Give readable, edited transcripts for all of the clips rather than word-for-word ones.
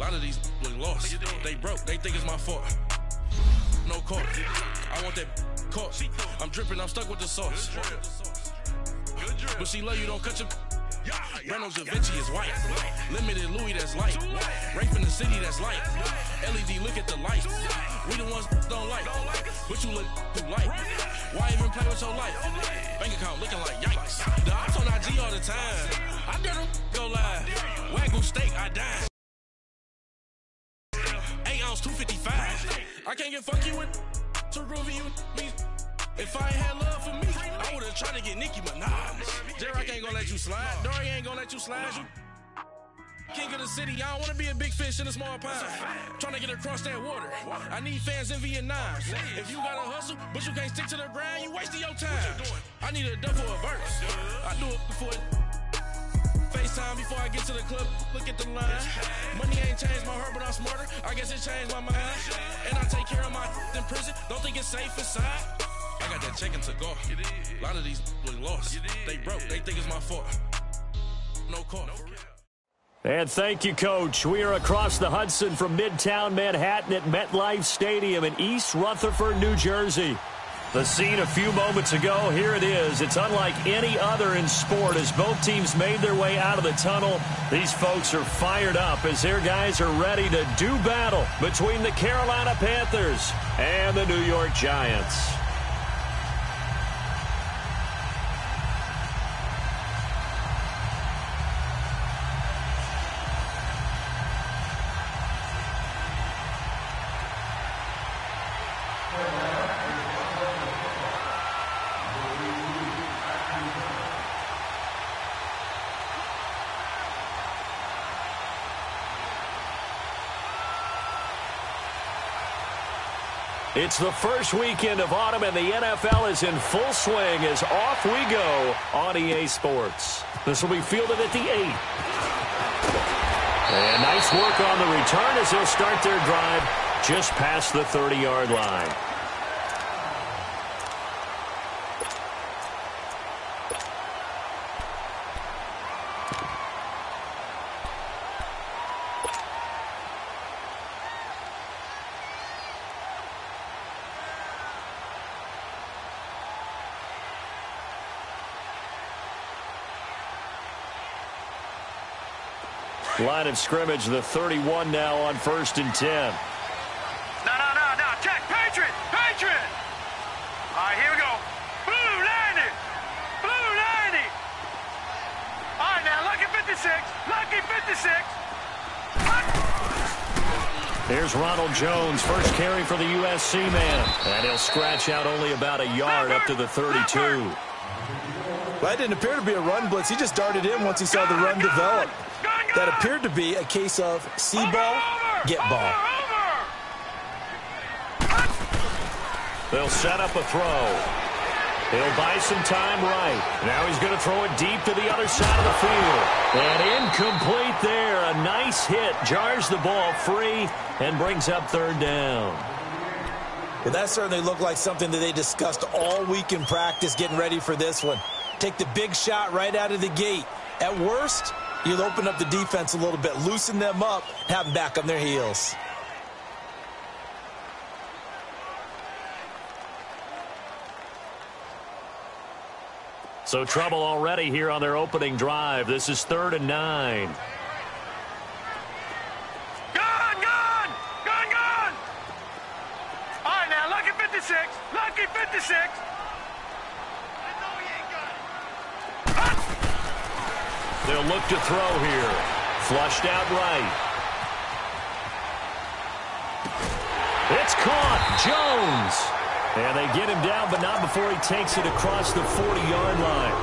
A lot of these look lost. They broke, they think it's my fault. No court. I want that court. I'm dripping, I'm stuck with the sauce. But she love you, don't cut your. Reynolds Da Vinci is white. Limited Louis, that's light. Rape in the city, that's light. LED, look at the light. We the ones don't like. But you look too light. Why even play with your life? Bank account looking like yikes. The ops on IG all the time. I dare them go live. Wagyu steak, I dine. 8 ounce, 255. I can't get fuck you with to groovy you me. If I ain't had love for me, I would've tried to get Nicki Minaj. J-Rock ain't gonna let you slide. Dory ain't gonna let you slide. You king of the city, I don't wanna be a big fish in a small pond. Trying to get across that water. I need fans in Vietnam. If you gotta hustle, but you can't stick to the grind, you wasting your time. I need a double a verse. I do it before FaceTime before I get to the club, look at the line. Money ain't changed my heart, but I'm smarter. I guess it changed my mind. And I take care of my in prison. Don't think it's safe inside. I got that check to go. A lot of these look lost. They broke, they think it's my fault. No call. And thank you, Coach. We are across the Hudson from Midtown Manhattan at MetLife Stadium in East Rutherford, New Jersey. The scene a few moments ago, here it is. It's unlike any other in sport as both teams made their way out of the tunnel. These folks are fired up as their guys are ready to do battle between the Carolina Panthers and the New York Giants. It's the first weekend of autumn, and the NFL is in full swing as off we go on EA Sports. This will be fielded at the 8. And nice work on the return as they'll start their drive just past the 30-yard line. Line of scrimmage, the 31 now on 1st and 10. No. Check. Patriot. All right, here we go. Blue 90. All right, now, lucky 56. Here's Ronald Jones, first carry for the USC man. And he'll scratch out only about a yard up to the 32. Well, that didn't appear to be a run blitz. He just darted in once he saw the run develop. That appeared to be a case of see ball, get ball. They'll set up a throw. He'll buy some time right. Now he's going to throw it deep to the other side of the field. And incomplete there. A nice hit. Jars the ball free and brings up 3rd down. Well, that certainly looked like something that they discussed all week in practice getting ready for this one. Take the big shot right out of the gate. At worst, you'll open up the defense a little bit, loosen them up, have them back on their heels. So trouble already here on their opening drive. This is 3rd and 9. Gone! All right, now, lucky 56. They'll look to throw here. Flushed out right. It's caught. Jones. And they get him down, but not before he takes it across the 40-yard line.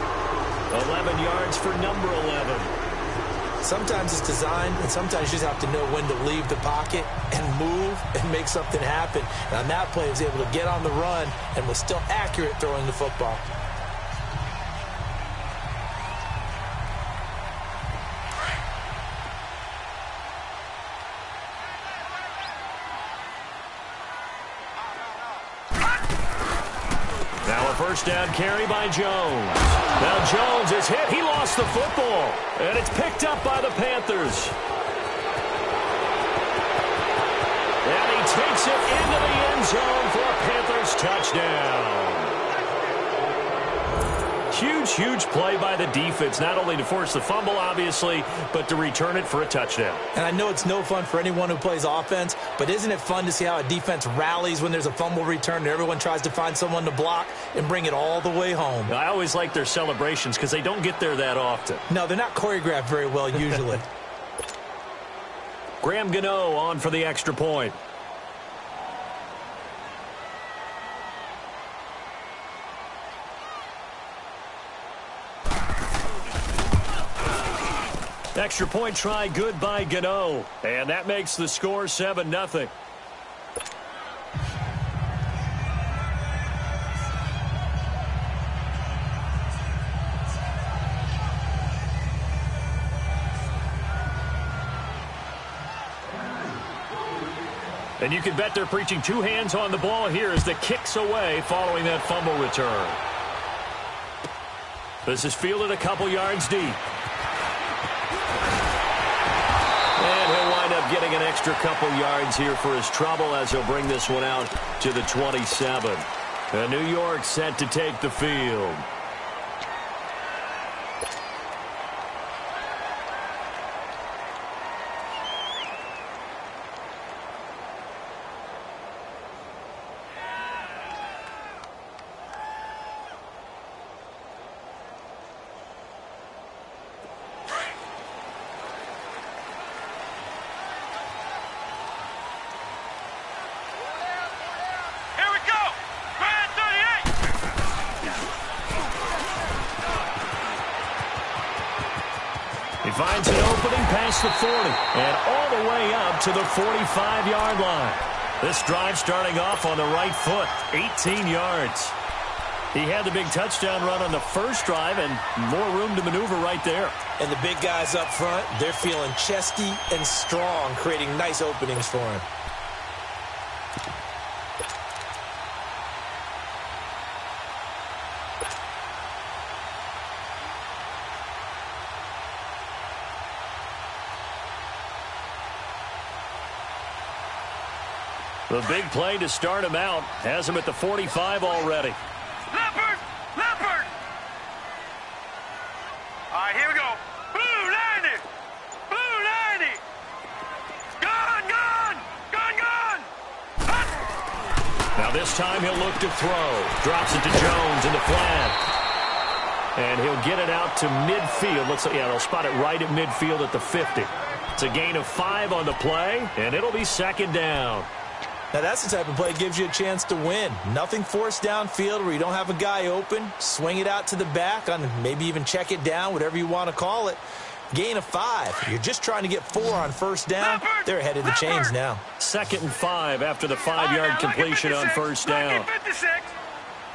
11 yards for number 11. Sometimes it's designed, and sometimes you just have to know when to leave the pocket and move and make something happen. And on that play, he was able to get on the run and was still accurate throwing the football. First down carry by Jones. Now Jones is hit. He lost the football. And it's picked up by the Panthers. it into the end zone for a Panthers touchdown. Huge play by the defense, not only to force the fumble, obviously, but to return it for a touchdown. And I know it's no fun for anyone who plays offense, but isn't it fun to see how a defense rallies when there's a fumble return and everyone tries to find someone to block and bring it all the way home? I always like their celebrations because they don't get there that often. No, they're not choreographed very well usually. Graham Gano on for the extra point. Extra point try good by Gano. And that makes the score 7-0. And you can bet they're preaching two hands on the ball here as the kick's away following that fumble return. This is fielded a couple yards deep. And he'll wind up getting an extra couple yards here for his trouble as he'll bring this one out to the 27. And New York set to take the field. Finds an opening past the 40 and all the way up to the 45-yard line. This drive starting off on the right foot, 18 yards. He had the big touchdown run on the first drive and more room to maneuver right there. And the big guys up front, they're feeling chesty and strong, creating nice openings for him. The big play to start him out has him at the 45 already. Leopard! Leopard! All right, here we go. Blue 90! Blue 90! Gun! Gun! Gun! Gun! Hut! Now this time he'll look to throw. Drops it to Jones in the flat. And he'll get it out to midfield. Looks like, yeah, they'll spot it right at midfield at the 50. It's a gain of 5 on the play, and it'll be second down. Now, that's the type of play that gives you a chance to win. Nothing forced downfield where you don't have a guy open. Swing it out to the back, on maybe even check it down, whatever you want to call it. Gain of 5. You're just trying to get 4 on first down. They're ahead of the chains now. 2nd and 5 after the 5-yard completion on first down. Lucky 56.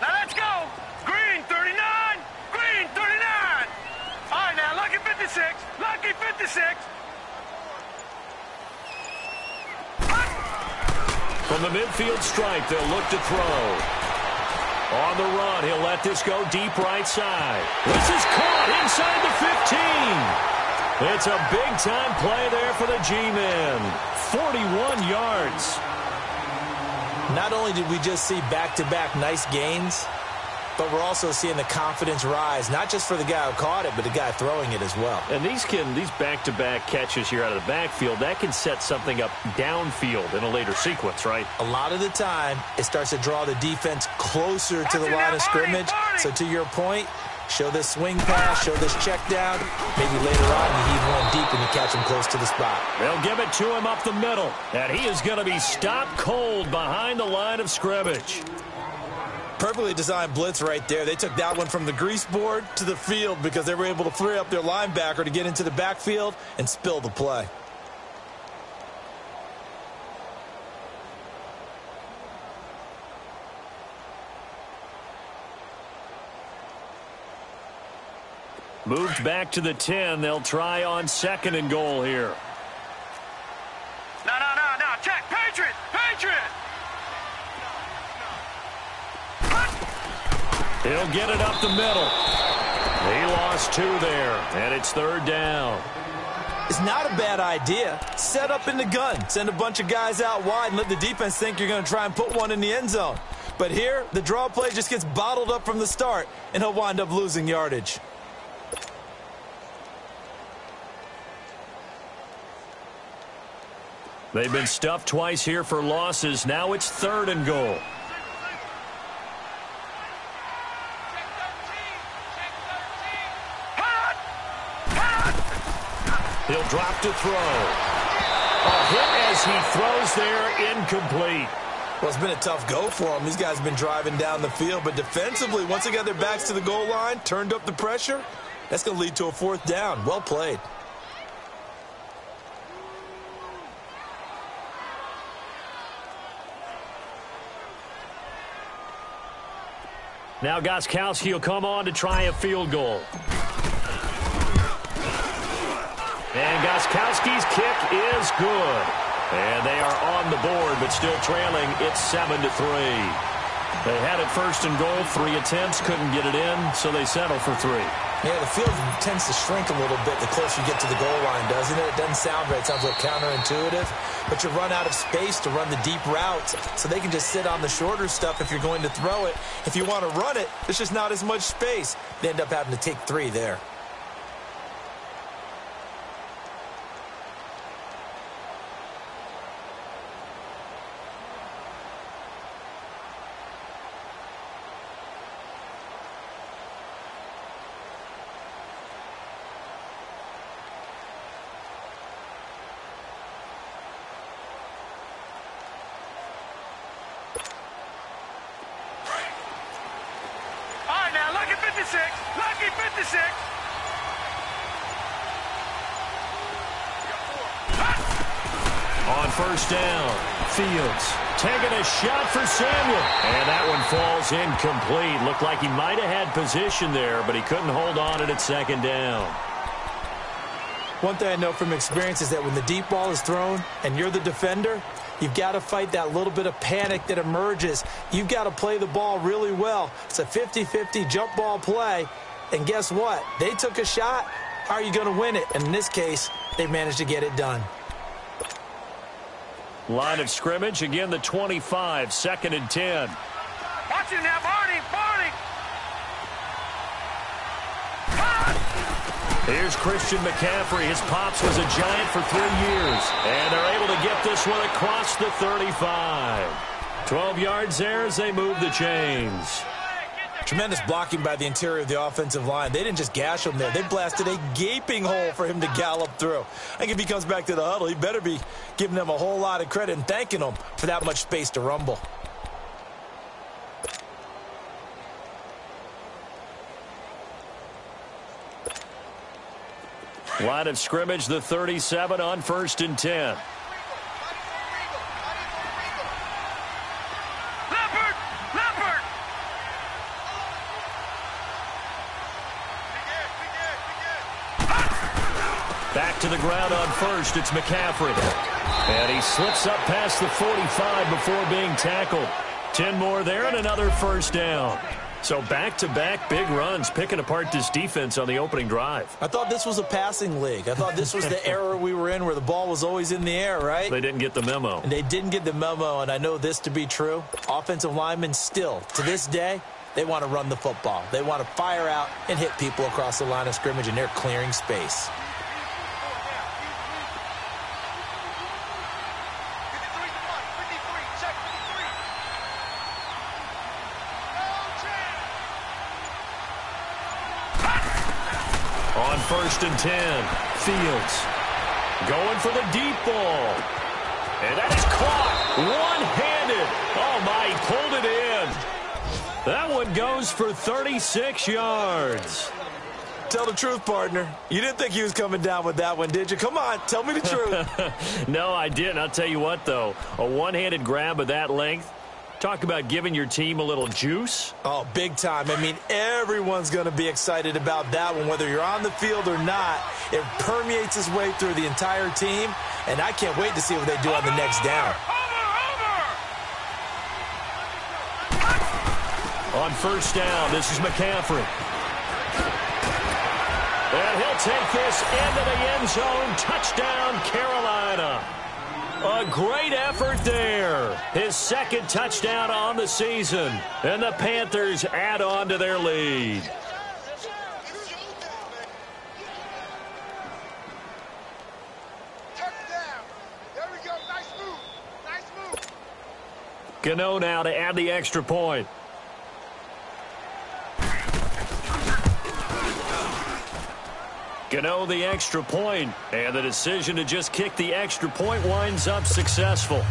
Now let's go. Green 39. Green 39. All right, now lucky 56. Lucky 56. From the midfield stripe, they'll look to throw. On the run, he'll let this go deep right side. This is caught inside the 15. It's a big-time play there for the G-men. 41 yards. Not only did we just see back-to-back nice gains, but we're also seeing the confidence rise, not just for the guy who caught it, but the guy throwing it as well. And these back-to-back catches here out of the backfield, that can set something up downfield in a later sequence, right? A lot of the time, it starts to draw the defense closer to the line of scrimmage. So to your point, show this swing pass, show this check down. Maybe later on you heave one deep and you catch him close to the spot. They'll give it to him up the middle. And he is going to be stopped cold behind the line of scrimmage. Perfectly designed blitz right there. They took that one from the grease board to the field because they were able to free up their linebacker to get into the backfield and spill the play. Moved back to the 10. They'll try on 2nd and goal here. No. Check. Patriot. Patriot. He'll get it up the middle. He lost 2 there, and it's 3rd down. It's not a bad idea. Set up in the gun. Send a bunch of guys out wide and let the defense think you're going to try and put one in the end zone. But here, the draw play just gets bottled up from the start, and he'll wind up losing yardage. They've been stuffed twice here for losses. Now it's 3rd and goal. He'll drop to throw. A hit as he throws there, incomplete. Well, it's been a tough go for them. These guys have been driving down the field, but defensively, once they got their backs to the goal line, turned up the pressure, that's going to lead to a 4th down. Well played. Now Gostkowski will come on to try a field goal. And Gostkowski's kick is good. And they are on the board, but still trailing. It's 7-3. They had it 1st and goal, 3 attempts, couldn't get it in, so they settle for 3. Yeah, the field tends to shrink a little bit the closer you get to the goal line, doesn't it? It doesn't sound right. It sounds like counterintuitive. But you run out of space to run the deep routes, so they can just sit on the shorter stuff if you're going to throw it. If you want to run it, there's just not as much space. They end up having to take 3 there. Lucky 56. On 1st down, Fields taking a shot for Samuel. And that one falls incomplete. Looked like he might have had position there, but he couldn't hold on it at 2nd down. One thing I know from experience is that when the deep ball is thrown and you're the defender, you've got to fight that little bit of panic that emerges. You've got to play the ball really well. It's a 50-50 jump ball play. And guess what? They took a shot. How are you going to win it? And in this case, they managed to get it done. Line of scrimmage, again the 25, 2nd and 10. Watch him now, Barney. Here's Christian McCaffrey. His pops was a Giant for 3 years. And they're able to get this one across the 35. 12 yards there as they move the chains. Tremendous blocking by the interior of the offensive line. They didn't just gash him there. They blasted a gaping hole for him to gallop through. I think if he comes back to the huddle, he better be giving them a whole lot of credit and thanking them for that much space to rumble. Line of scrimmage, the 37 on 1st and 10. Back to the ground on 1st, it's McCaffrey. And he slips up past the 45 before being tackled. 10 more there and another 1st down. So back-to-back big runs, picking apart this defense on the opening drive. I thought this was a passing league. I thought this was the era we were in where the ball was always in the air, right? They didn't get the memo. And they didn't get the memo, and I know this to be true. Offensive linemen still, to this day, they want to run the football. They want to fire out and hit people across the line of scrimmage, and they're clearing space. On 1st and 10, Fields going for the deep ball. And that is caught one-handed. Oh, my, he pulled it in. That one goes for 36 yards. Tell the truth, partner. You didn't think he was coming down with that one, did you? Come on, tell me the truth. No, I didn't. I'll tell you what, though. A one-handed grab of that length. Talk about giving your team a little juice. Oh, big time. I mean, everyone's going to be excited about that one, whether you're on the field or not. It permeates its way through the entire team, and I can't wait to see what they do on the next down. On 1st down, this is McCaffrey. And And he'll take this into the end zone. Touchdown, Carolina. A great effort there. His second touchdown on the season. And the Panthers add on to their lead. Gano now to add the extra point. Gano the extra point, and the decision to just kick the extra point winds up successful.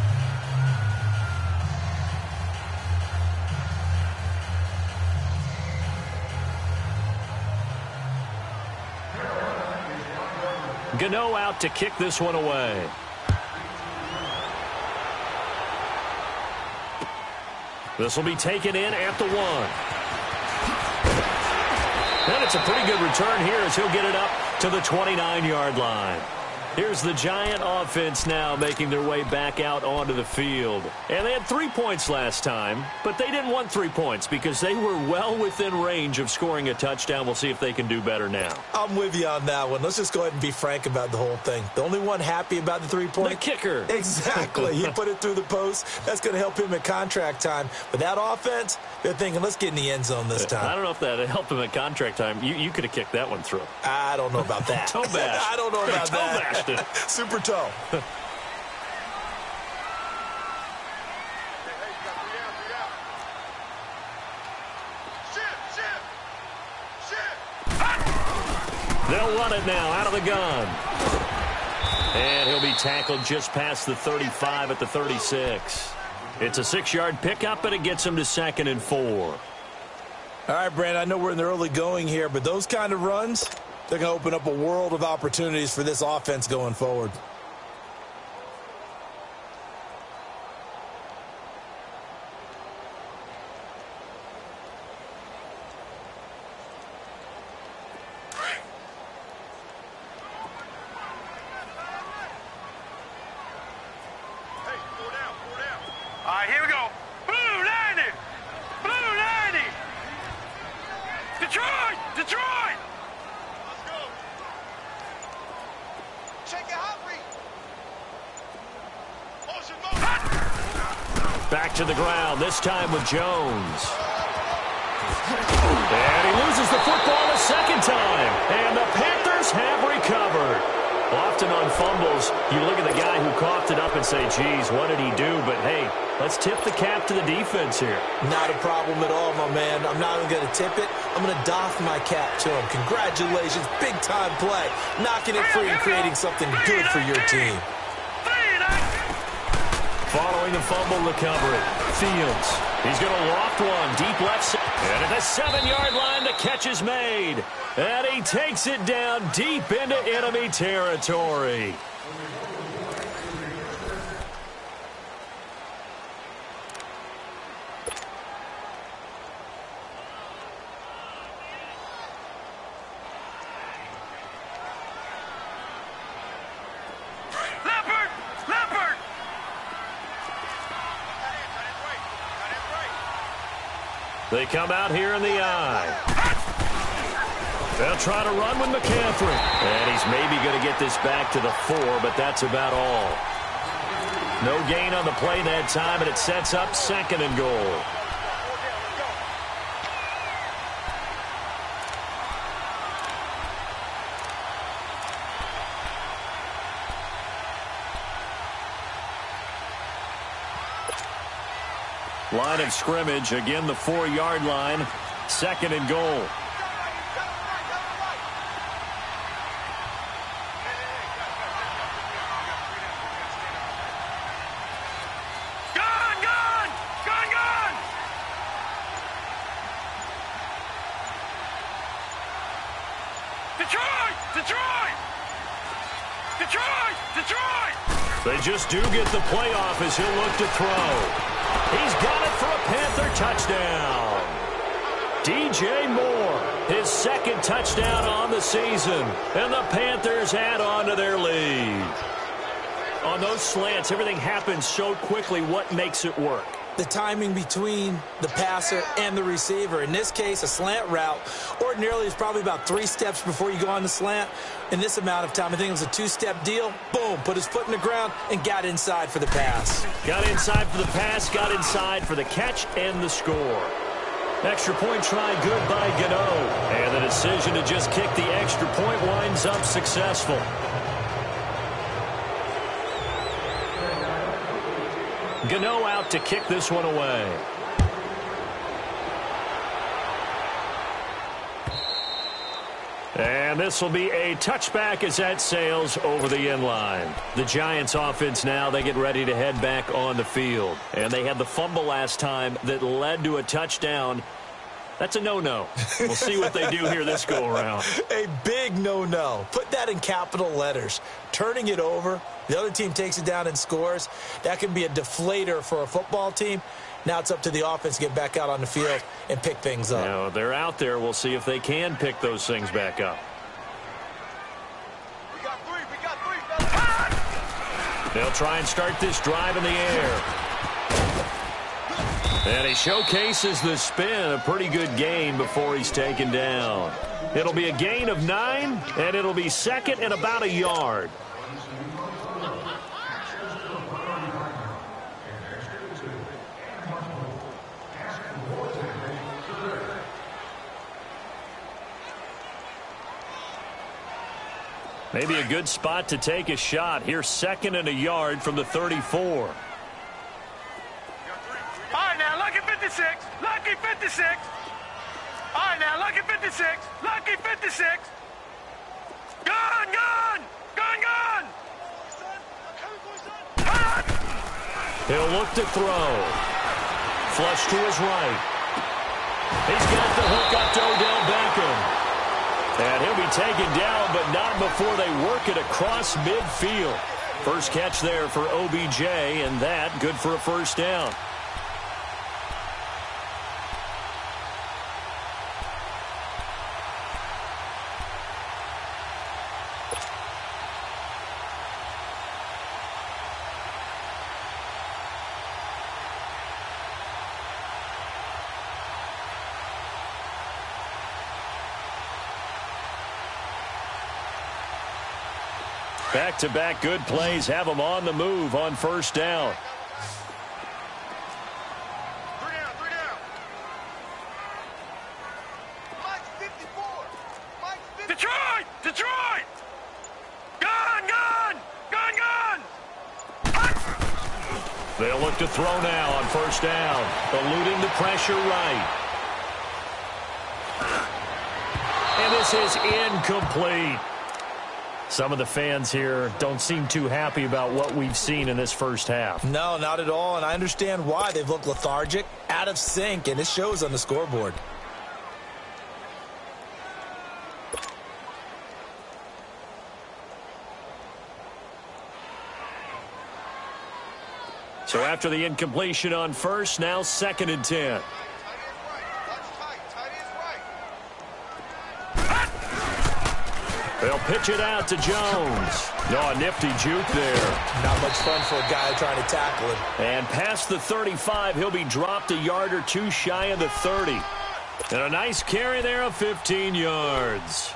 Gano out to kick this one away. This will be taken in at the 1. And it's a pretty good return here as he'll get it up to the 29-yard line. Here's the Giant offense now making their way back out onto the field. And they had 3 points last time, but they didn't want 3 points because they were well within range of scoring a touchdown. We'll see if they can do better now. I'm with you on that one. Let's just go ahead and be frank about the whole thing. The only one happy about the 3-point? The kicker. Exactly. He put it through the post. That's going to help him at contract time. But that offense, they're thinking, let's get in the end zone this time. I don't know if that helped him at contract time. You could have kicked that one through. I don't know about that. Toe bash. I don't know about toe that. Bashed it. Super toe. They'll run it now out of the gun. And he'll be tackled just past the 35 at the 36. It's a 6-yard pickup, but it gets him to 2nd and 4. All right, Brandon, I know we're in the early going here, but those kind of runs, they're going to open up a world of opportunities for this offense going forward. All right, here we go. Blue 90! Blue 90! Detroit! Detroit! Let's go. Check it out, motion, motion. Back to the ground, this time with Jones. And he loses the football a second time. And the Panthers have recovered. Often on fumbles, you look at the guy who coughed it up and say, geez, what did he do? But, hey, let's tip the cap to the defense here. Not a problem at all, my man. I'm not even going to tip it. I'm going to doff my cap to him. Congratulations. Big-time play. Knocking it free and creating something good for your team. Following the fumble recovery, Fields. He's going to loft one deep left side. And at the 7-yard line, the catch is made. And he takes it down deep into enemy territory. They come out here in the eye. They'll try to run with McCaffrey. And he's maybe going to get this back to the 4, but that's about all. No gain on the play that time, and it sets up 2nd and goal. Line of scrimmage, again the 4-yard line, 2nd and goal. Detroit! Detroit! Detroit! Detroit! They just do get the playoff as he'll look to throw. He's got it for a Panther touchdown. DJ Moore, his 2nd touchdown on the season. And the Panthers add on to their lead. On those slants, everything happens so quickly. What makes it work? the timing between the passer and the receiver. In this case, a slant route ordinarily is probably about 3 steps before you go on the slant. In this amount of time, I think it was a 2-step deal. Boom, put his foot in the ground and got inside for the pass. Got inside for the pass, got inside for the catch and the score. Extra point try good by Gano. And the decision to just kick the extra point winds up successful. Gano out to kick this one away. And this will be a touchback as that sails over the end line. The Giants offense now, they get ready to head back on the field. And they had the fumble last time that led to a touchdown. That's a no-no. We'll see what they do here this go-around. A big no-no. Put that in capital letters. Turning it over, the other team takes it down and scores. That can be a deflator for a football team. Now it's up to the offense to get back out on the field and pick things up. Now, they're out there. We'll see if they can pick those things back up. We got three, fellas. They'll try and start this drive in the air. And he showcases the spin, a pretty good gain before he's taken down. It'll be a gain of 9, and it'll be second and about a yard. Maybe a good spot to take a shot. Here's second and a yard from the 34. All right, now, lucky 56. Lucky 56. All right, now, lucky 56. Lucky 56. Gun, gun. Gun, gun. Gun. He'll look to throw. Flush to his right. He's got the hook up to Odell Beckham. And he'll be taken down, but not before they work it across midfield. First catch there for OBJ, and that good for a first down. Back-to-back good plays have them on the move on first down. Three down. Mike's 54. Mike's 54. Detroit. Gun, gun. Gun, gun. They'll look to throw now on first down. Eluding the pressure right. And this is incomplete. Some of the fans here don't seem too happy about what we've seen in this first half. No, not at all, and I understand why. They've looked lethargic, out of sync, and it shows on the scoreboard. So after the incompletion on first, now second and 10. They'll pitch it out to Jones. No, a nifty juke there. Not much fun for a guy trying to tackle him. And past the 35, he'll be dropped a yard or two shy of the 30. And a nice carry there of 15 yards.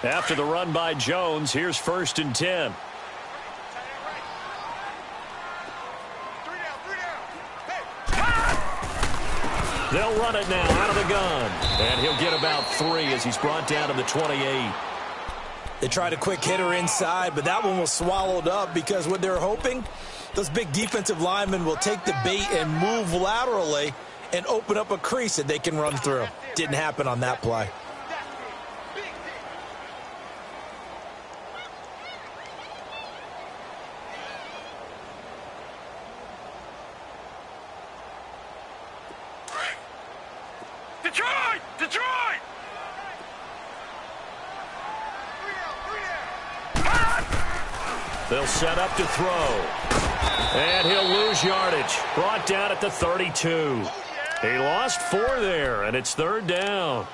After the run by Jones, here's first and 10. They'll run it now out of the gun. And he'll get about 3 as he's brought down to the 28. They tried a quick hitter inside, but that one was swallowed up because what they're hoping, those big defensive linemen will take the bait and move laterally and open up a crease that they can run through. Didn't happen on that play. Detroit! They'll set up to throw. And he'll lose yardage. Brought down at the 32. He lost 4 there, and it's 3rd down.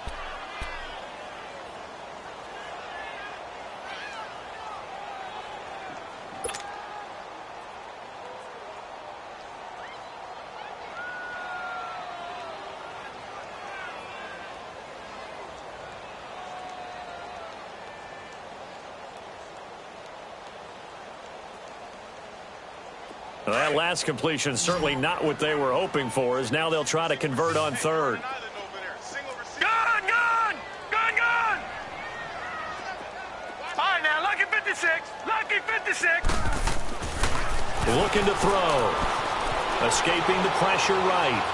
That last completion certainly not what they were hoping for, as now they'll try to convert on 3rd. Gun! Gun! Gun! Gun! All right, now, lucky 56. Lucky 56. Looking to throw. Escaping the pressure right.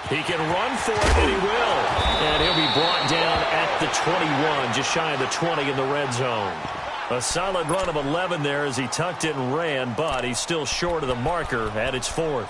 He can run for it, and he will. And he'll be brought down at the 21, just shy of the 20 in the red zone. A solid run of 11 there as he tucked it and ran, but he's still short of the marker at its 4th.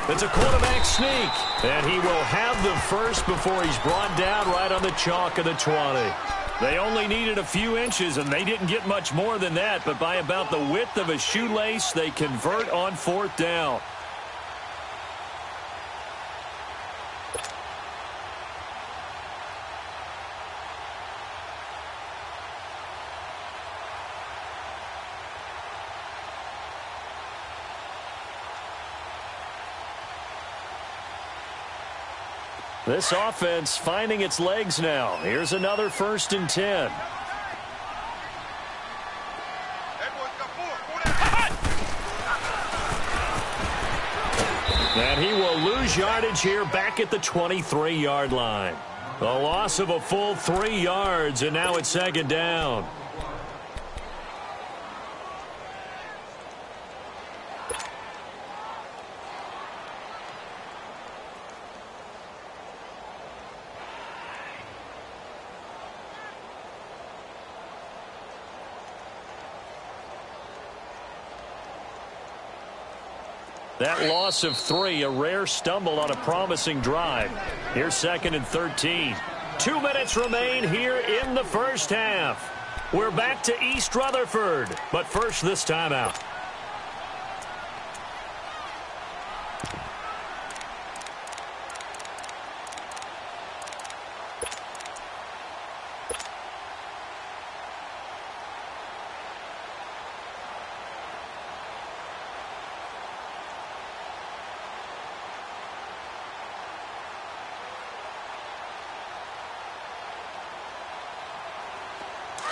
It's a quarterback sneak, and he will have the first before he's brought down right on the chalk of the 20. They only needed a few inches, and they didn't get much more than that, but by about the width of a shoelace, they convert on 4th down. This offense finding its legs now. Here's another 1st and 10. And he will lose yardage here back at the 23-yard line. A loss of a full 3 yards, and now it's 2nd down. That loss of 3, a rare stumble on a promising drive. Here's 2nd and 13. 2 minutes remain here in the first half. We're back to East Rutherford, but first this timeout.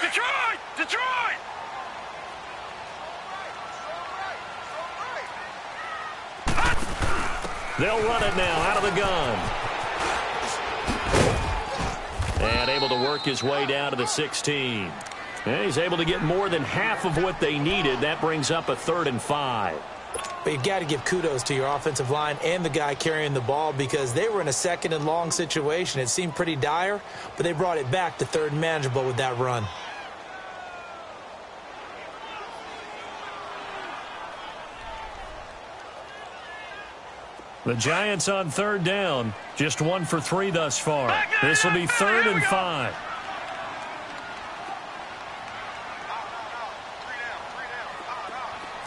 Detroit! Detroit! They'll run it now out of the gun. And able to work his way down to the 16. And he's able to get more than half of what they needed. That brings up a 3rd and 5. But you've got to give kudos to your offensive line and the guy carrying the ball because they were in a 2nd and long situation. It seemed pretty dire, but they brought it back to 3rd and manageable with that run. The Giants on 3rd down. Just 1 for 3 thus far. This will be 3rd and 5.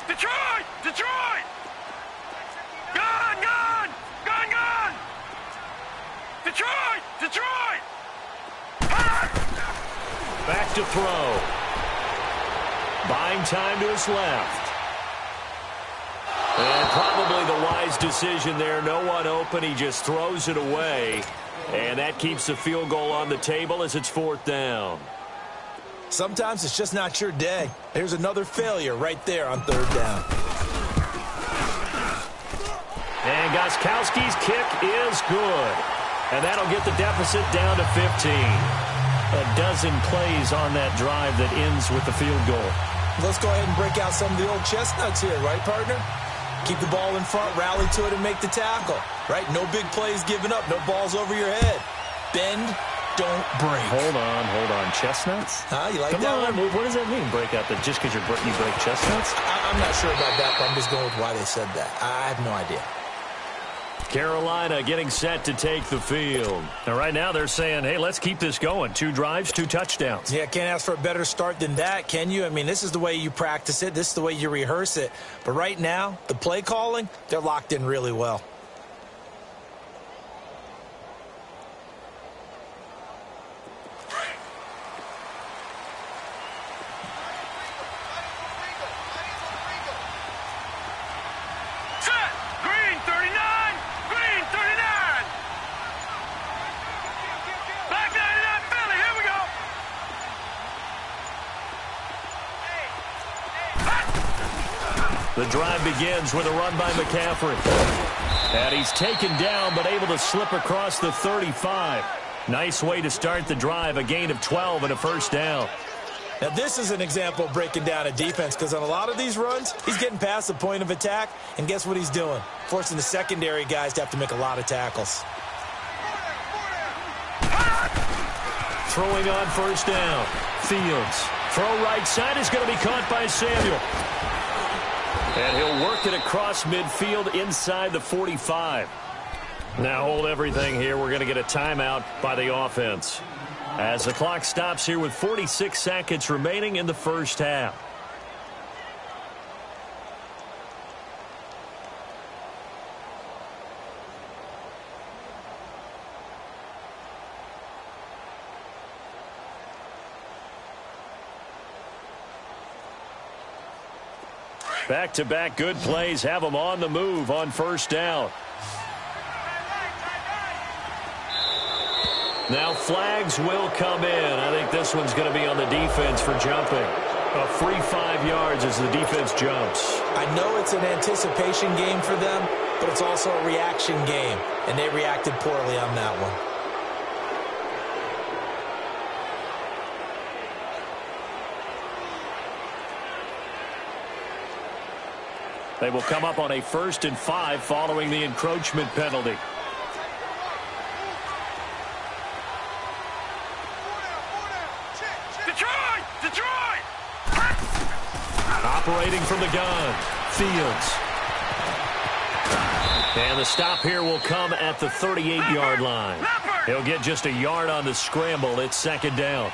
Detroit! Detroit! Gun! Gun! Gun! Gun! Detroit! Detroit! Back to throw. Buying time to his left. And probably the wise decision there. No one open. He just throws it away. And that keeps the field goal on the table as it's 4th down. Sometimes it's just not your day. Here's another failure right there on 3rd down. And Gostkowski's kick is good. And that'll get the deficit down to 15. A dozen plays on that drive that ends with the field goal. Let's go ahead and break out some of the old chestnuts here, right, partner? Keep the ball in front, rally to it, and make the tackle, right? No big plays given up, no balls over your head. Bend, don't break. Hold on. Chestnuts? You like Come that on. one? What does that mean, break out? Just because you break chestnuts? I'm not sure about that, but I'm just going with why they said that. I have no idea. Carolina getting set to take the field. And right now they're saying, hey, let's keep this going. 2 drives, 2 touchdowns. Yeah, can't ask for a better start than that, can you? I mean, this is the way you practice it. This is the way you rehearse it. But right now, the play calling, they're locked in really well. The drive begins with a run by McCaffrey. And he's taken down, but able to slip across the 35. Nice way to start the drive, a gain of 12 and a first down. Now, this is an example of breaking down a defense, because on a lot of these runs, he's getting past the point of attack, and guess what he's doing? Forcing the secondary guys to have to make a lot of tackles. Throwing on first down. Fields. Throw right side is going to be caught by Samuel. And he'll work it across midfield inside the 45. Now hold everything here. We're going to get a timeout by the offense, as the clock stops here with 46 seconds remaining in the first half. Back-to-back good plays have them on the move on first down. Now flags will come in. I think this one's going to be on the defense for jumping. A free 5 yards as the defense jumps. I know it's an anticipation game for them, but it's also a reaction game, and they reacted poorly on that one. They will come up on a 1st and 5 following the encroachment penalty. Detroit! Operating from the gun, Fields. And the stop here will come at the 38-yard line. He'll get just a yard on the scramble. It's 2nd down.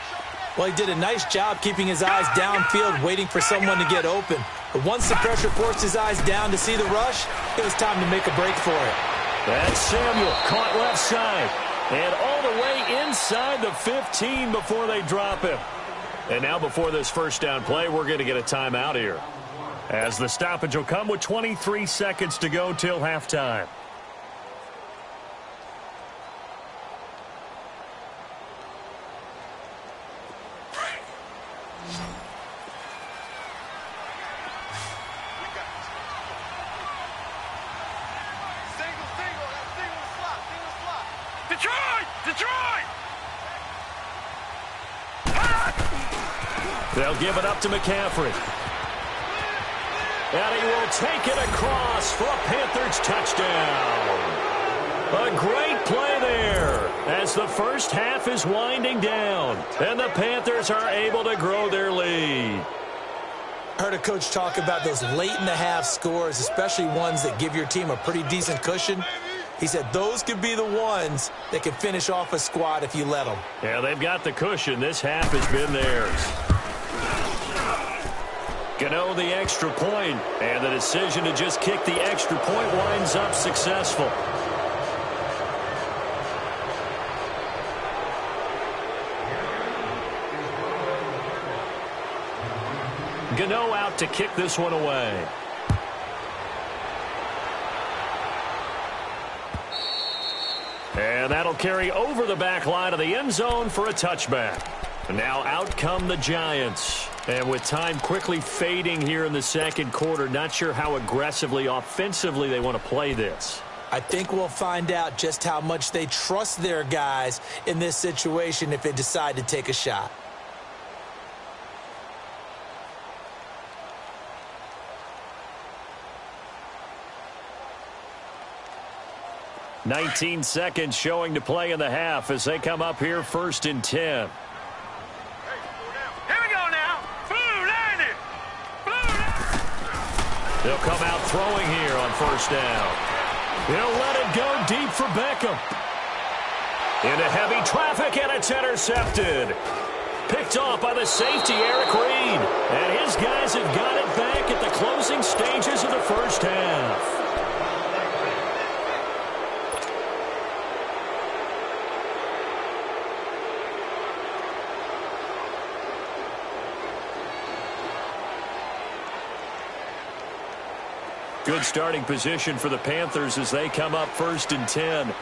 Well, he did a nice job keeping his eyes downfield, waiting for someone to get open. But once the pressure forced his eyes down to see the rush, it was time to make a break for it. That's Samuel, caught left side. And all the way inside the 15 before they drop him. And now before this first down play, we're going to get a timeout here, as the stoppage will come with 23 seconds to go till halftime. Detroit! They'll give it up to McCaffrey. And he will take it across for a Panthers touchdown. A great play there as the first half is winding down, and the Panthers are able to grow their lead. I heard a coach talk about those late-in-the-half scores, especially ones that give your team a pretty decent cushion. He said those could be the ones that can finish off a squad if you let them. Yeah, they've got the cushion. This half has been theirs. Gano the extra point, and the decision to just kick the extra point winds up successful. Gano out to kick this one away. And that'll carry over the back line of the end zone for a touchback. And now out come the Giants. And with time quickly fading here in the second quarter, not sure how aggressively, offensively they want to play this. I think we'll find out just how much they trust their guys in this situation if they decide to take a shot. 19 seconds showing to play in the half as they come up here 1st and 10. Here we go now. Blue 90. They'll come out throwing here on 1st down. He'll let it go deep for Beckham. Into heavy traffic, and it's intercepted. Picked off by the safety, Eric Reed. And his guys have got it back at the closing stages of the first half. Good starting position for the Panthers as they come up 1st and 10.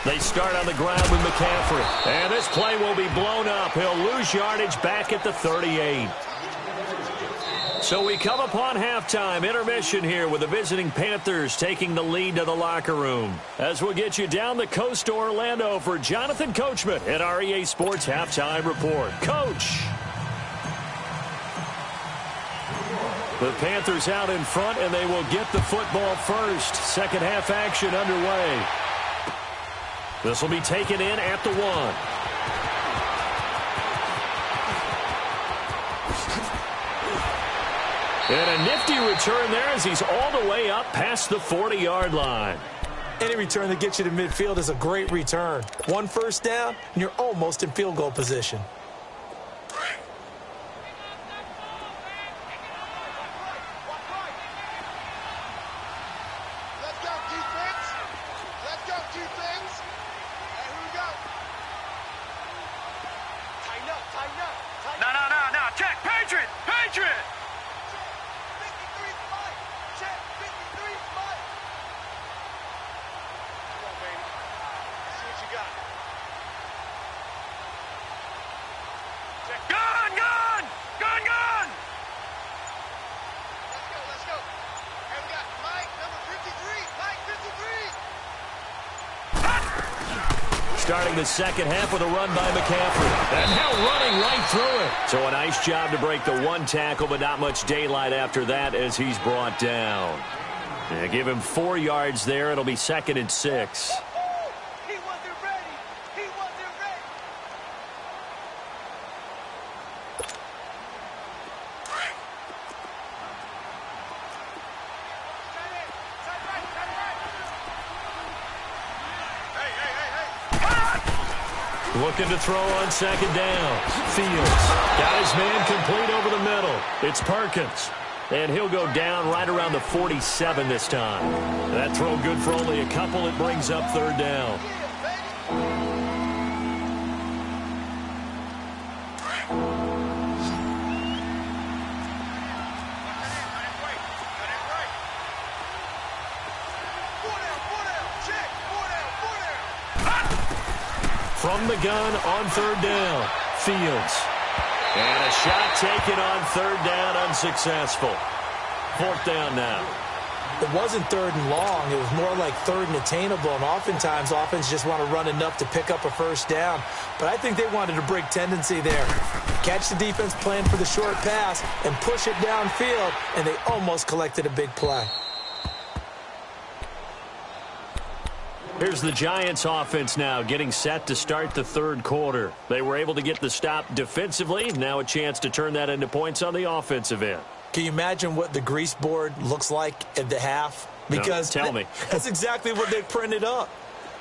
They start on the ground with McCaffrey. And this play will be blown up. He'll lose yardage back at the 38. So we come upon halftime intermission here with the visiting Panthers taking the lead to the locker room. As we'll get you down the coast to Orlando for Jonathan Coachman at our EA Sports Halftime Report. Coach. The Panthers out in front, and they will get the football first. Second half action underway. This will be taken in at the 1. And a nifty return there as he's all the way up past the 40-yard line. Any return that gets you to midfield is a great return. 1 first down, and you're almost in field goal position. Starting the second half with a run by McCaffrey. And now running right through it. So a nice job to break the 1 tackle, but not much daylight after that as he's brought down. And give him 4 yards there. It'll be 2nd and 6. He wasn't ready. He wasn't ready. Looking to throw on 2nd down. Fields got his man complete over the middle. It's Perkins. And he'll go down right around the 47 this time. That throw good for only a couple. It brings up 3rd down. From the gun on 3rd down. Fields. And a shot taken on 3rd down, unsuccessful. 4th down now. It wasn't 3rd and long. It was more like 3rd and attainable, and oftentimes offense just want to run enough to pick up a 1st down. But I think they wanted to break tendency there. Catch the defense plan for the short pass and push it downfield, and they almost collected a big play. Here's the Giants offense now getting set to start the 3rd quarter. They were able to get the stop defensively. Now a chance to turn that into points on the offensive end. Can you imagine what the grease board looks like at the half? Because no, tell me. That's exactly what they printed up.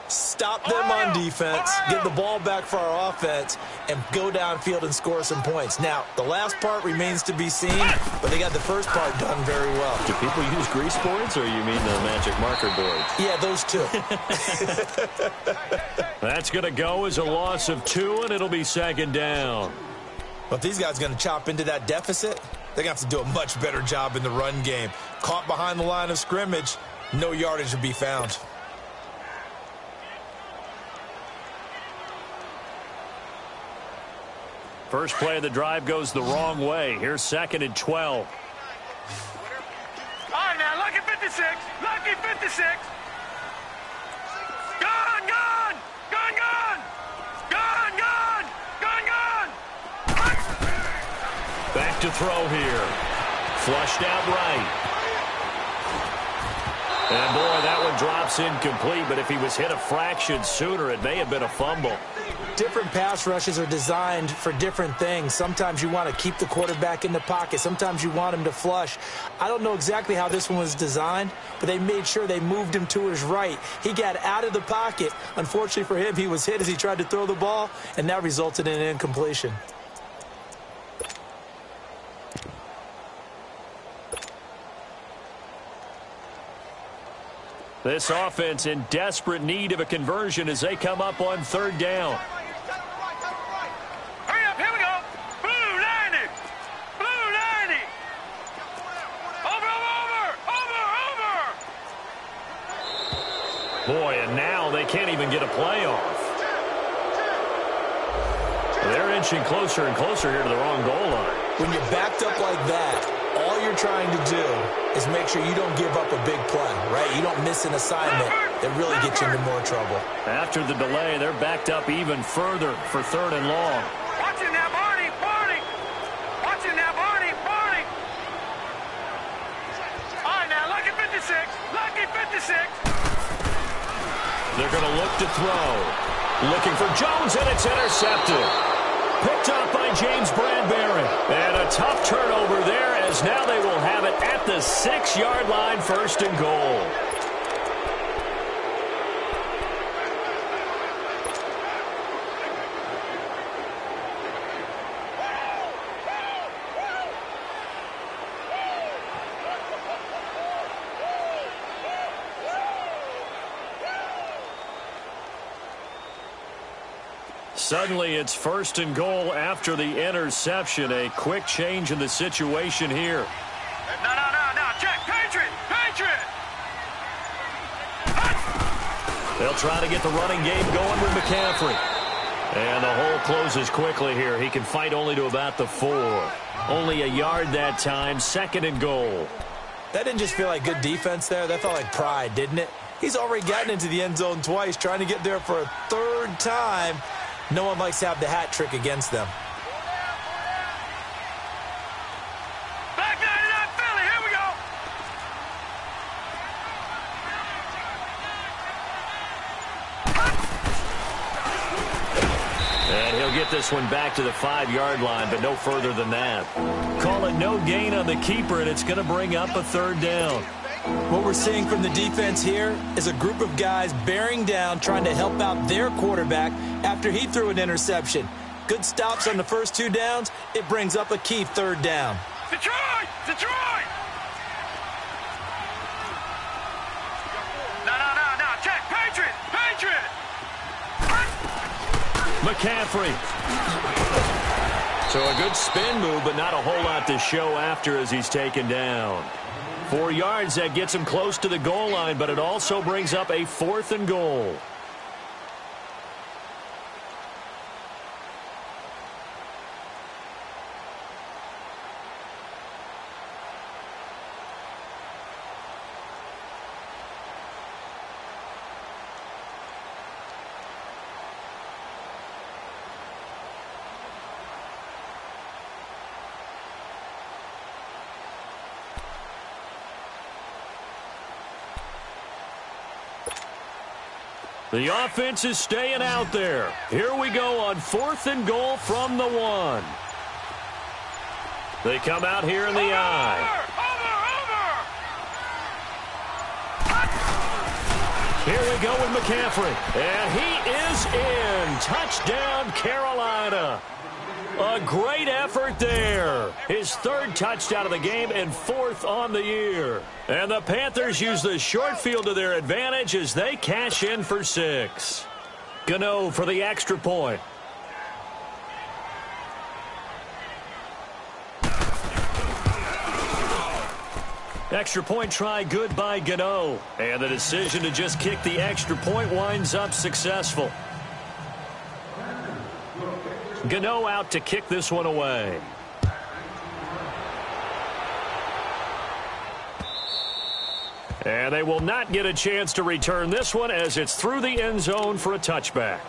Stop them on defense, get the ball back for our offense, and go downfield and score some points. Now, the last part remains to be seen, but they got the first part done very well. Do people use grease boards, or you mean the magic marker board? Yeah, those two. That's going to go as a loss of 2, and it'll be 2nd down. But if these guys are going to chop into that deficit, they're going to have to do a much better job in the run game. Caught behind the line of scrimmage, no yardage to be found. First play of the drive goes the wrong way. Here's 2nd and 12. All right, now, lucky 56. Lucky 56. Gun, gun. Gun, gun. Gun, gun. Gun, gun. Back to throw here. Flushed out right. And, boy, that one drops incomplete, but if he was hit a fraction sooner, it may have been a fumble. Different pass rushes are designed for different things. Sometimes you want to keep the quarterback in the pocket. Sometimes you want him to flush. I don't know exactly how this one was designed, but they made sure they moved him to his right. He got out of the pocket. Unfortunately for him, he was hit as he tried to throw the ball, and that resulted in an incompletion. This offense in desperate need of a conversion as they come up on third down. Hurry up, here we go. Blue 90. Blue 90. Over. Boy, and now they can't even get a play off. They're inching closer and closer here to the wrong goal line. When you're backed up like that, all you're trying to do is make sure you don't give up a big play, right? You don't miss an assignment that really gets you into more trouble. After the delay, they're backed up even further for third and long. Watching that, Barney. Barney. Watching that, Barney. Barney. All right, now, lucky 56. Lucky 56. They're going to look to throw. Looking for Jones, and it's intercepted. Picked up by James Bradbury. And a tough turnover there as now they will have it at the 6-yard line, first and goal. Suddenly, it's first and goal after the interception. A quick change in the situation here. No. Check. Patriot. Patriot. They'll try to get the running game going with McCaffrey. And the hole closes quickly here. He can fight only to about the 4. Only a yard that time. Second and goal. That didn't just feel like good defense there. That felt like pride, didn't it? He's already gotten into the end zone twice, trying to get there for a third time. No one likes to have the hat trick against them. Back 99 Philly, here we go. And he'll get this one back to the 5-yard line, but no further than that. Call it no gain on the keeper, and it's going to bring up a third down. What we're seeing from the defense here is a group of guys bearing down, trying to help out their quarterback after he threw an interception. Good stops on the first 2 downs. It brings up a key third down. Detroit! Detroit! No. Check. Patriot! Patriot! McCaffrey. So a good spin move, but not a whole lot to show after as he's taken down. 4 yards, that gets him close to the goal line, but it also brings up a 4th and goal. The offense is staying out there. Here we go on 4th and goal from the 1. They come out here in the eye. Here we go with McCaffrey. And he is in. Touchdown, Carolina. A great effort there. His 3rd touchdown of the game and 4th on the year. And the Panthers use the short field to their advantage as they cash in for 6. Gano for the extra point. Extra point try good by Gano. And the decision to just kick the extra point winds up successful. Gano out to kick this one away. And they will not get a chance to return this one as it's through the end zone for a touchback.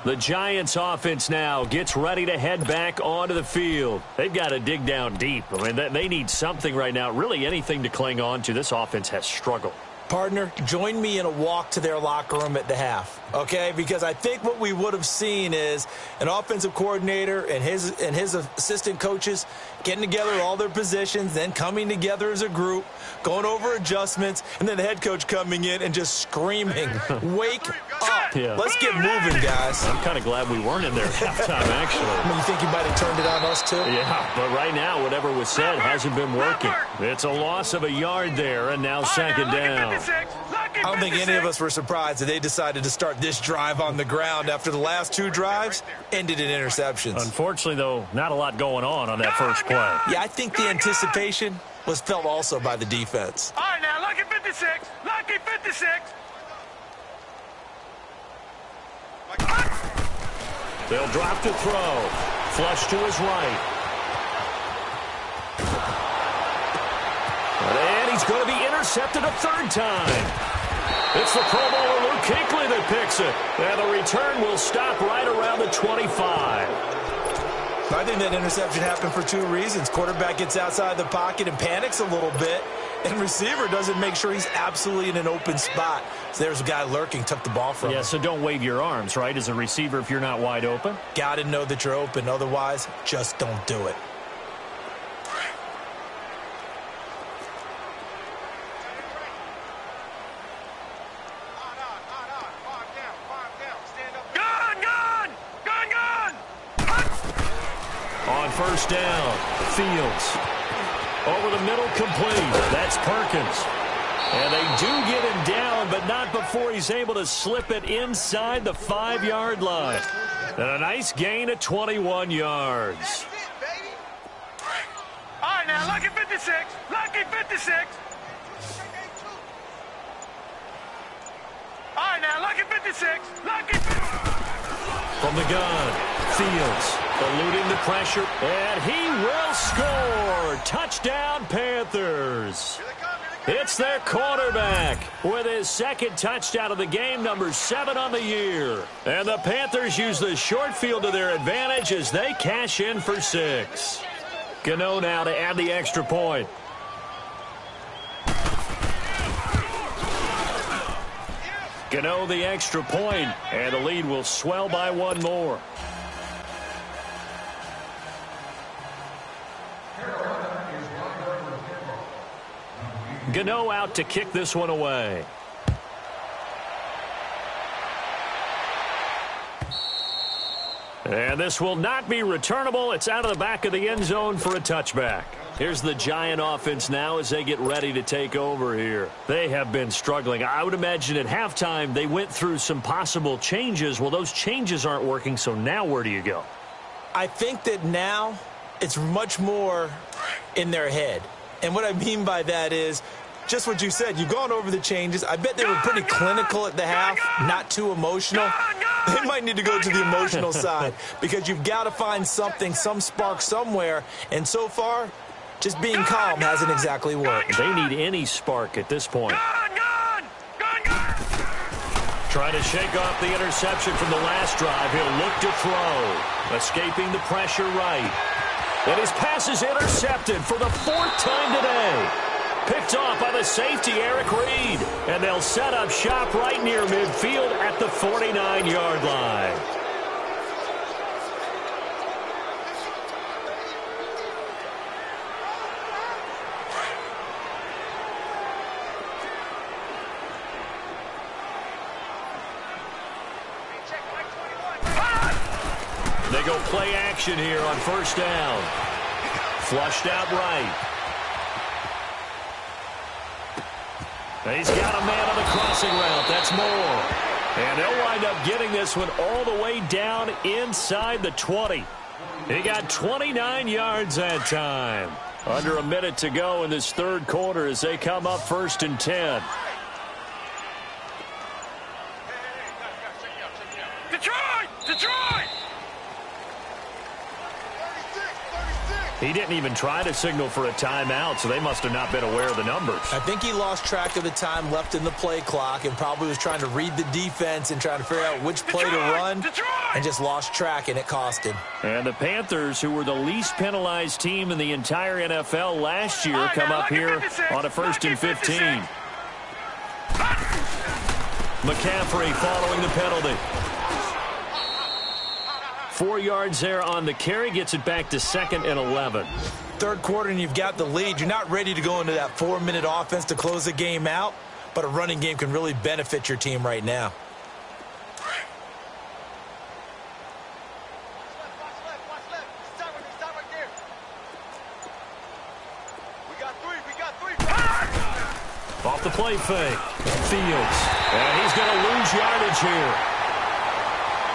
The Giants offense now gets ready to head back onto the field. They've got to dig down deep. I mean, they need something right now, really anything to cling on to. This offense has struggled. Partner, join me in a walk to their locker room at the half, okay? Because I think what we would have seen is an offensive coordinator and his assistant coaches getting together all their positions, then coming together as a group, going over adjustments, and then the head coach coming in and just screaming, wake up. Yeah. Let's get moving, guys. I'm kind of glad we weren't in there at halftime, actually. I mean, you think you might have turned it on us, too? Yeah, but right now, whatever was said hasn't been working. It's a loss of a yard there, and now second down. I don't think any of us were surprised that they decided to start this drive on the ground after the last two drives ended in interceptions. Unfortunately, though, not a lot going on that first play. Yeah, I think the anticipation was felt also by the defense. All right, now, lucky 56. Lucky 56. They'll drop to throw. Flush to his right. And he's going to be intercepted a third time. It's the Pro Bowler Luke Kuechly that picks it. And the return will stop right around the 25. I think that interception happened for two reasons. Quarterback gets outside the pocket and panics a little bit, and receiver doesn't make sure he's absolutely in an open spot. So there's a guy lurking, took the ball from him. Yeah, so don't wave your arms, right, as a receiver if you're not wide open. Got to know that you're open. Otherwise, just don't do it. On first down, Fields. Over the middle, complete. That's Perkins. And they do get him down, but not before he's able to slip it inside the 5-yard line. And a nice gain of 21 yards. All right, now, lucky 56. Lucky 56. All right, now, lucky 56. Lucky 56. From the gun, Fields eluding the pressure, and he will score. Touchdown, Panthers. It's their quarterback with his second touchdown of the game, number 7 on the year. And the Panthers use the short field to their advantage as they cash in for 6. Gano now to add the extra point. Gano the extra point, and the lead will swell by one more. Gano out to kick this one away. And this will not be returnable. It's out of the back of the end zone for a touchback. Here's the Giant offense now as they get ready to take over here. They have been struggling. I would imagine at halftime they went through some possible changes. Well, those changes aren't working, so now where do you go? I think that now it's much more in their head. And what I mean by that is just what you said. You've gone over the changes. I bet they were pretty clinical at the half, not too emotional. They might need to go to the emotional side because you've got to find something, some spark somewhere. And so far, just being calm hasn't exactly worked. They need any spark at this point. Trying to shake off the interception from the last drive. He'll look to throw. Escaping the pressure right. And his pass is intercepted for the 4th time today. Picked off by the safety, Eric Reed. And they'll set up shop right near midfield at the 49-yard line. They go play action here on first down. Flushed out right. He's got a man on the crossing route. That's Moore. And they'll wind up getting this one all the way down inside the 20. He got 29 yards that time. Under a minute to go in this third quarter as they come up 1st and 10. He didn't even try to signal for a timeout, so they must have not been aware of the numbers. I think he lost track of the time left in the play clock and probably was trying to read the defense and trying to figure out which play to run and just lost track, and it cost him. And the Panthers, who were the least penalized team in the entire NFL last year, come up here on a 1st and 15. McCaffrey following the penalty. 4 yards there on the carry, gets it back to 2nd and 11. Third quarter and you've got the lead. You're not ready to go into that 4-minute offense to close the game out, but a running game can really benefit your team right now. Off the play fake. Fields. And he's going to lose yardage here,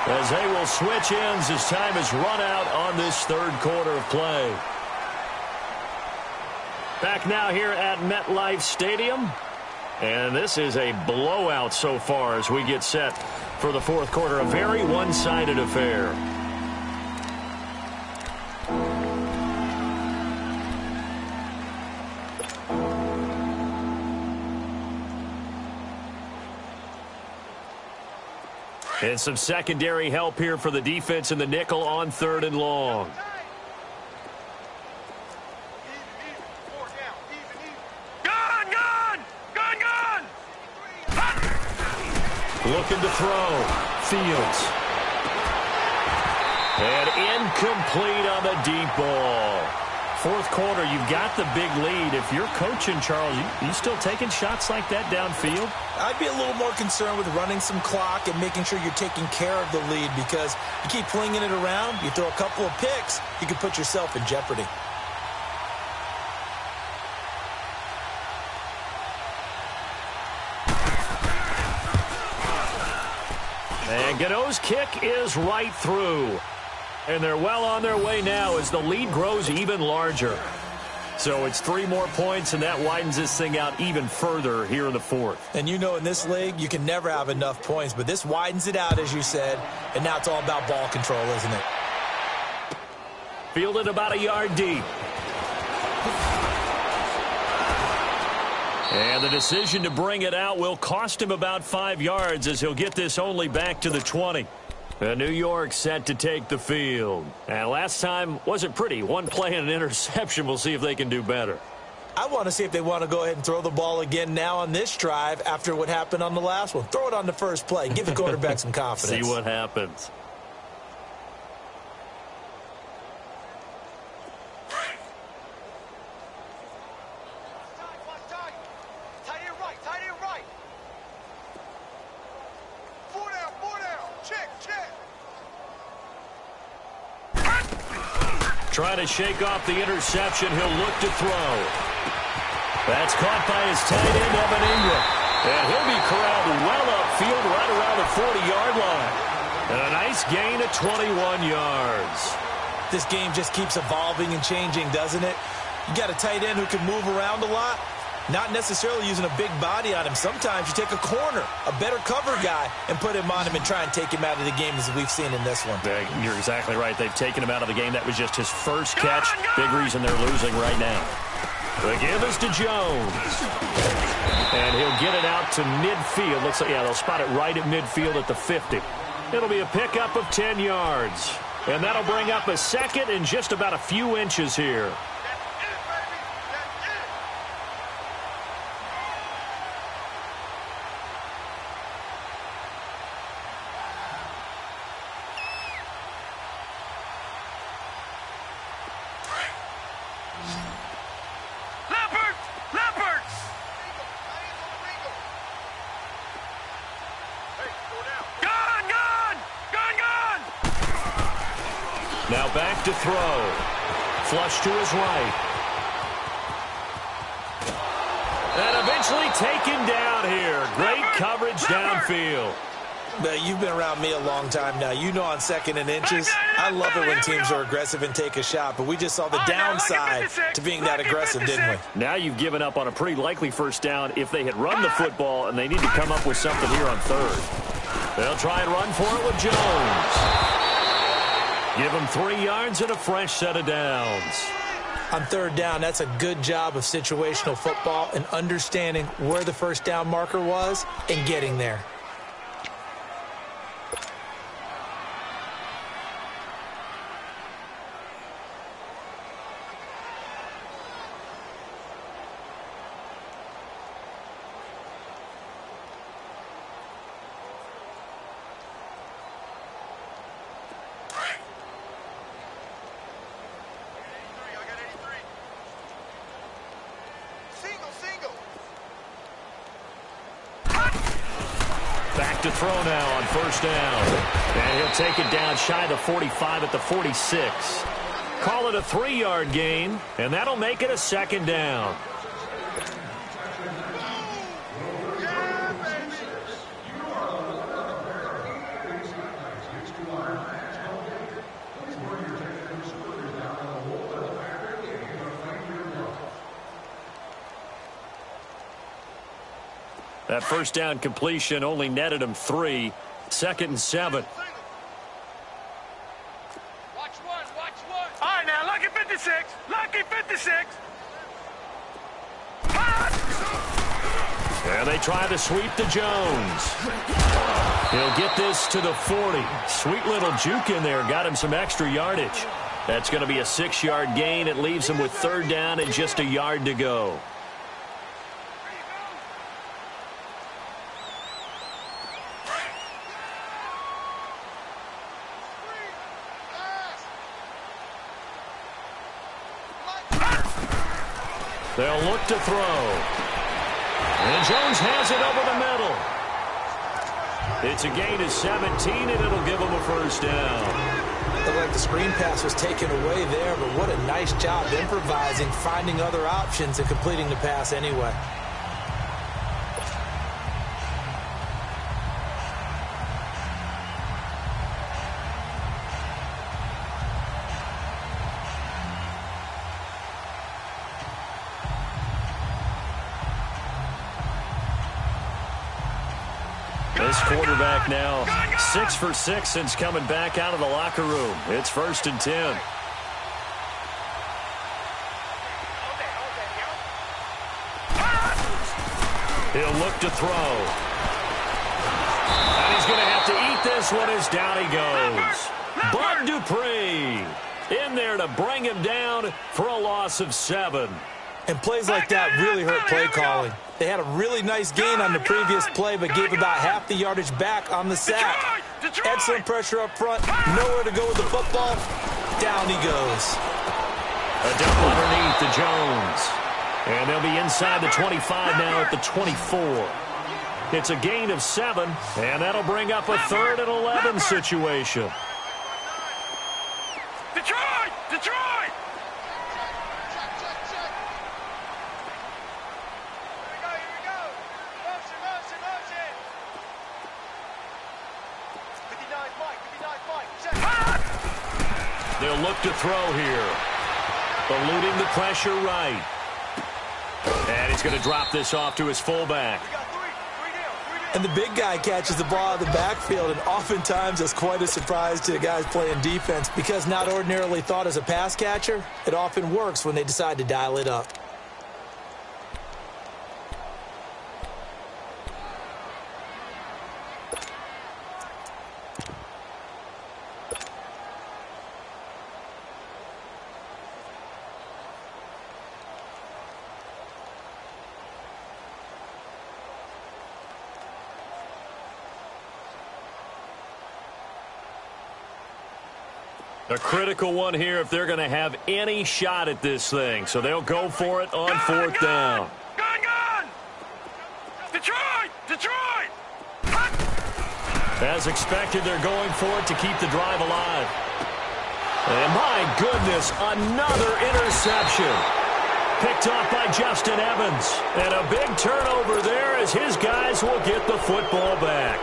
as they will switch ends as time is run out on this third quarter of play. Back now here at MetLife Stadium. And this is a blowout so far as we get set for the fourth quarter. A very one-sided affair. And some secondary help here for the defense in the nickel on 3rd and long. Looking to throw. Fields. And incomplete on the deep ball. Fourth quarter, you've got the big lead. If you're coaching, Charles, you still taking shots like that downfield? I'd be a little more concerned with running some clock and making sure you're taking care of the lead, because you keep flinging it around, you throw a couple of picks, you can put yourself in jeopardy. And Godot's kick is right through. And they're well on their way now as the lead grows even larger. So it's 3 more points, and that widens this thing out even further here in the fourth. And you know, in this league, you can never have enough points, but this widens it out, as you said, and now it's all about ball control, isn't it? Fielded about a yard deep. And the decision to bring it out will cost him about 5 yards, as he'll get this only back to the 20. New York set to take the field. And last time wasn't pretty. One play and an interception. We'll see if they can do better. I want to see if they want to go ahead and throw the ball again now on this drive after what happened on the last one. Throw it on the first play. Give the quarterback some confidence. See what happens. Trying to shake off the interception. He'll look to throw. That's caught by his tight end, Evan Ingram. And he'll be corralled well upfield right around the 40-yard line. And a nice gain of 21 yards. This game just keeps evolving and changing, doesn't it? You got a tight end who can move around a lot. Not necessarily using a big body on him. Sometimes you take a corner, a better cover guy, and put him on him and try and take him out of the game, as we've seen in this one. You're exactly right. They've taken him out of the game. That was just his first catch. Big reason they're losing right now. The give is to Jones. And he'll get it out to midfield. Looks like, yeah, they'll spot it right at midfield at the 50. It'll be a pickup of 10 yards. And that'll bring up a second and just about a few inches here. Now back to throw. Flush to his right. And eventually taken down here. Great coverage downfield. You've been around me a long time now. You know on 2nd and inches, I love it when teams are aggressive and take a shot. But we just saw the downside to being that aggressive, didn't we? Now you've given up on a pretty likely first down if they had run the football, and they need to come up with something here on 3rd. They'll try and run for it with Jones. Give him 3 yards and a fresh set of downs. On third down, that's a good job of situational football and understanding where the first down marker was and getting there. Back to throw now on first down. And he'll take it down shy of the 45 at the 46. Call it a 3-yard gain, and that'll make it a second down. That first down completion only netted him 3. 2nd and 7. Watch one, watch one. All right, now, lucky 56. Lucky 56. And they try to sweep to Jones. He'll get this to the 40. Sweet little juke in there. Got him some extra yardage. That's going to be a 6-yard gain. It leaves him with third down and just a yard to go. They'll look to throw. And Jones has it over the middle. It's a gain of 17, and it'll give him a first down. Looked like the screen pass was taken away there, but what a nice job improvising, finding other options, and completing the pass anyway. This quarterback now 6 for 6 since coming back out of the locker room. It's 1st and 10. He'll look to throw. And he's going to have to eat this one as down he goes. Bud Dupree in there to bring him down for a loss of 7. And plays like that really hurt play calling. They had a really nice gain on the previous play, but gave about half the yardage back on the sack. Excellent pressure up front. Nowhere to go with the football. Down he goes. A dump underneath to Jones. And they'll be inside the 25 now at the 24. It's a gain of 7, and that'll bring up a 3rd and 11 situation. Detroit! Detroit! They'll look to throw here. Eluding the pressure right. And he's going to drop this off to his fullback. And the big guy catches the ball out of the backfield, and oftentimes it's quite a surprise to the guys playing defense because not ordinarily thought as a pass catcher, it often works when they decide to dial it up. A critical one here if they're going to have any shot at this thing. So they'll go for it on 4th down. Gun! Detroit! Detroit! As expected, they're going for it to keep the drive alive. And my goodness, another interception. Picked off by Justin Evans. And a big turnover there as his guys will get the football back.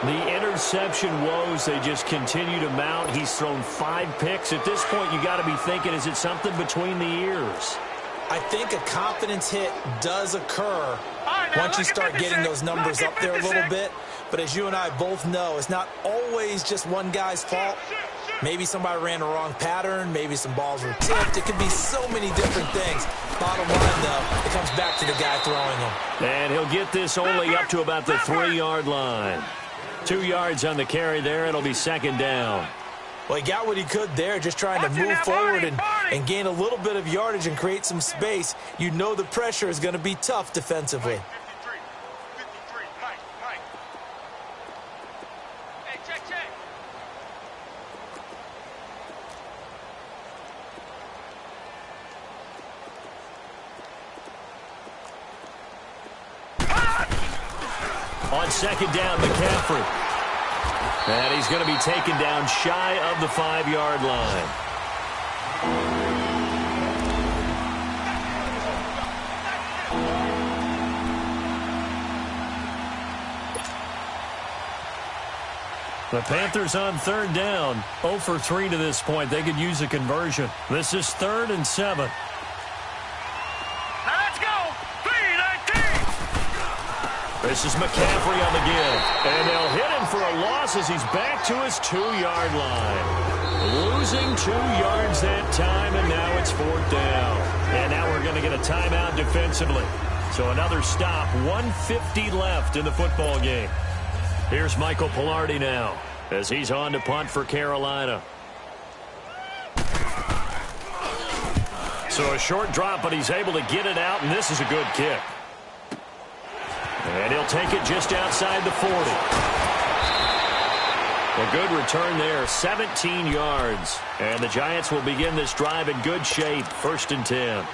The interception woes, they just continue to mount. He's thrown 5 picks. At this point, you got to be thinking, is it something between the ears? I think a confidence hit does occur once you start getting those numbers up there a little bit. But as you and I both know, it's not always just one guy's fault. Maybe somebody ran the wrong pattern. Maybe some balls were tipped. It could be so many different things. Bottom line, though, it comes back to the guy throwing them. And he'll get this only up to about the 3-yard line. 2 yards on the carry there. It'll be second down. Well, he got what he could there, just trying to move forward and gain a little bit of yardage and create some space. You know the pressure is going to be tough defensively. On second down, McCaffrey. And he's going to be taken down shy of the 5-yard line. The Panthers on third down. 0 for 3 to this point. They could use a conversion. This is 3rd and 7. This is McCaffrey on the give. And they'll hit him for a loss as he's back to his 2-yard line. Losing 2 yards that time, and now it's 4th down. And now we're going to get a timeout defensively. So another stop, 1:50 left in the football game. Here's Michael Pilardi now as he's on to punt for Carolina. So a short drop, but he's able to get it out, and this is a good kick. And he'll take it just outside the 40. A good return there, 17 yards. And the Giants will begin this drive in good shape, 1st and 10.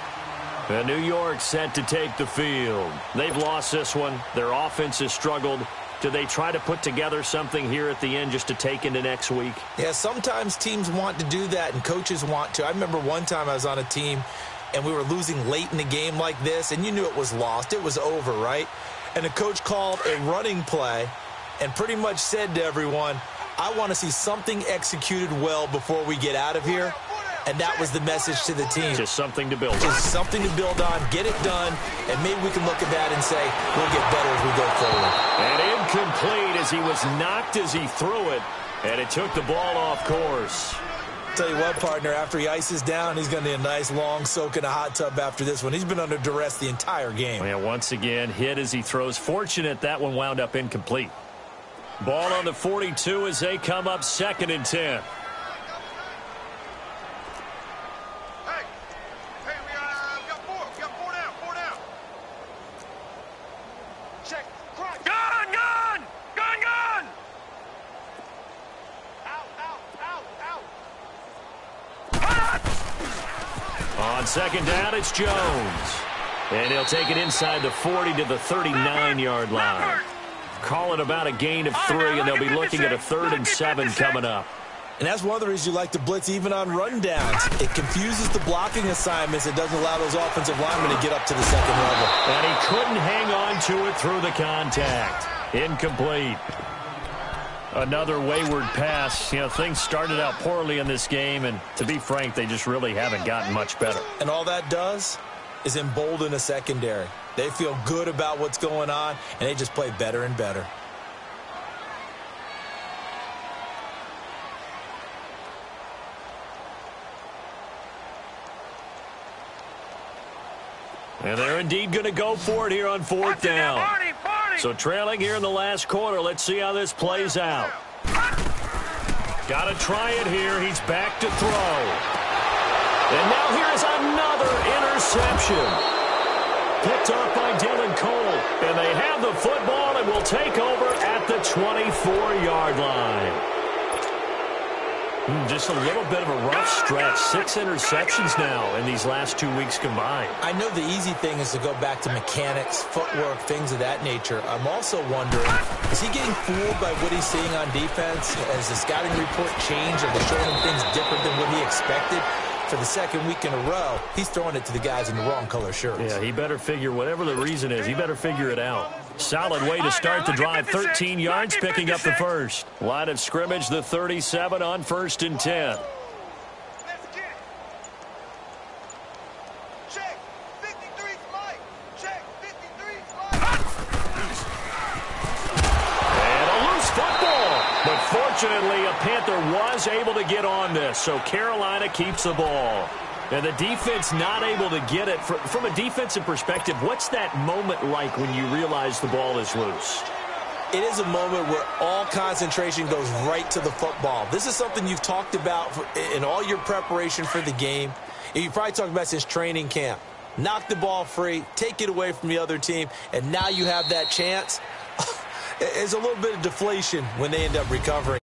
And New York set to take the field. They've lost this one. Their offense has struggled. Do they try to put together something here at the end just to take into next week? Yeah, sometimes teams want to do that and coaches want to. I remember one time I was on a team and we were losing late in the game like this, and you knew it was lost. It was over, right? And the coach called a running play and pretty much said to everyone, I want to see something executed well before we get out of here. And that was the message to the team. Just something to build on. Just something to build on, get it done, and maybe we can look at that and say, we'll get better as we go forward. And incomplete as he was knocked as he threw it, and it took the ball off course. Tell you what, partner, after he ices down, he's going to need a nice long soak in a hot tub after this one. He's been under duress the entire game. Yeah, once again, hit as he throws. Fortunate that one wound up incomplete. Ball on the 42 as they come up 2nd and 10. On second down, it's Jones. And he'll take it inside the 40 to the 39-yard line. Call it about a gain of 3, and they'll be looking at a 3rd and 7 coming up. And that's one of the reasons you like to blitz even on rundowns. It confuses the blocking assignments. It doesn't allow those offensive linemen to get up to the second level. And he couldn't hang on to it through the contact. Incomplete. Another wayward pass. You know, things started out poorly in this game, and to be frank, they just really haven't gotten much better. And all that does is embolden a secondary. They feel good about what's going on, and they just play better and better. And they're indeed going to go for it here on 4th down. So trailing here in the last quarter. Let's see how this plays out. Got to try it here. He's back to throw. And now here's another interception. Picked up by Dylan Cole. And they have the football and will take over at the 24-yard line. Just a little bit of a rough stretch. 6 interceptions now in these last 2 weeks combined. I know the easy thing is to go back to mechanics, footwork, things of that nature. I'm also wondering, is he getting fooled by what he's seeing on defense? Has the scouting report changed? Are they showing him things different than what he expected? For the second week in a row, he's throwing it to the guys in the wrong color shirts. Yeah, he better figure, whatever the reason is, he better figure it out. Solid way to start the drive. 13 yards, picking up the first. Line of scrimmage, the 37 on 1st and 10. Unfortunately, a Panther was able to get on this, so Carolina keeps the ball. And the defense not able to get it. From a defensive perspective, what's that moment like when you realize the ball is loose? It is a moment where all concentration goes right to the football. This is something you've talked about in all your preparation for the game. You probably talked about since training camp. Knock the ball free, take it away from the other team, and now you have that chance. It's a little bit of deflation when they end up recovering.